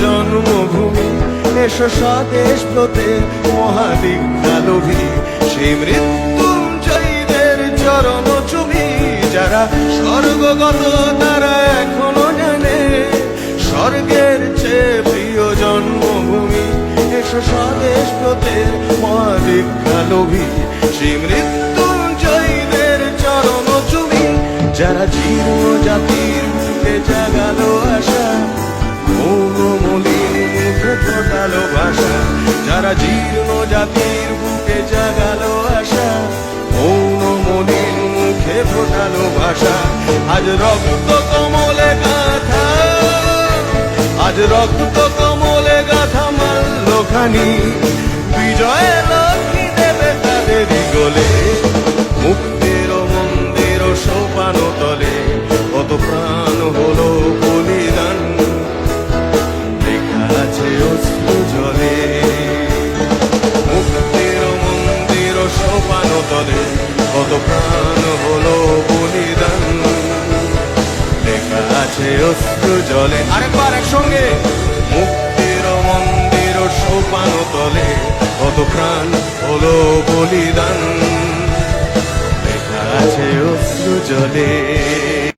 জন্মভূমি, এসো স্বদেশ ব্রতে মহাদীক্ষালোভী, সেই মৃত্যুঞ্জয়ীদের চরণ চুমি। যারা স্বর্গগত তারা এখনো জানে, স্বর্গের চেয়ে প্রিয় জন্মভূমি, এসো স্বদেশ ব্রতে মহাদীক্ষালোভী, সেই মৃত্যুঞ্জয়ীদের চরণ চুমি। যারা জীর্ণ জাতির বুকে জাগালো আশা, মৌনমলিন মুখে ফোটালো ভাষা। যারা জীর্ণ জাতির বুকে জাগালো আশা, মৌনমলিন মুখে ফোটালো ভাষা। আজ রক্ত কমলে গাথা, আজ রক্ত কমলে গাথা মাল্যখানি, বিজয় লক্ষ্মী দেবে তাদেরই গলে। মুক্তির মন্দির সোপান তলে কত প্রাণ হলো বলিদান, লেখা আছে অশ্রু জলে। মুক্তির মন্দির সোপান তলে কত প্রাণ হলো বলিদান, লেখা আছে অশ্রু জলে। আরেকবার একসঙ্গে, মুক্তির মন্দির সোপান তলে কত প্রাণ হলো বলিদান, লেখা আছে অশ্রু জলে।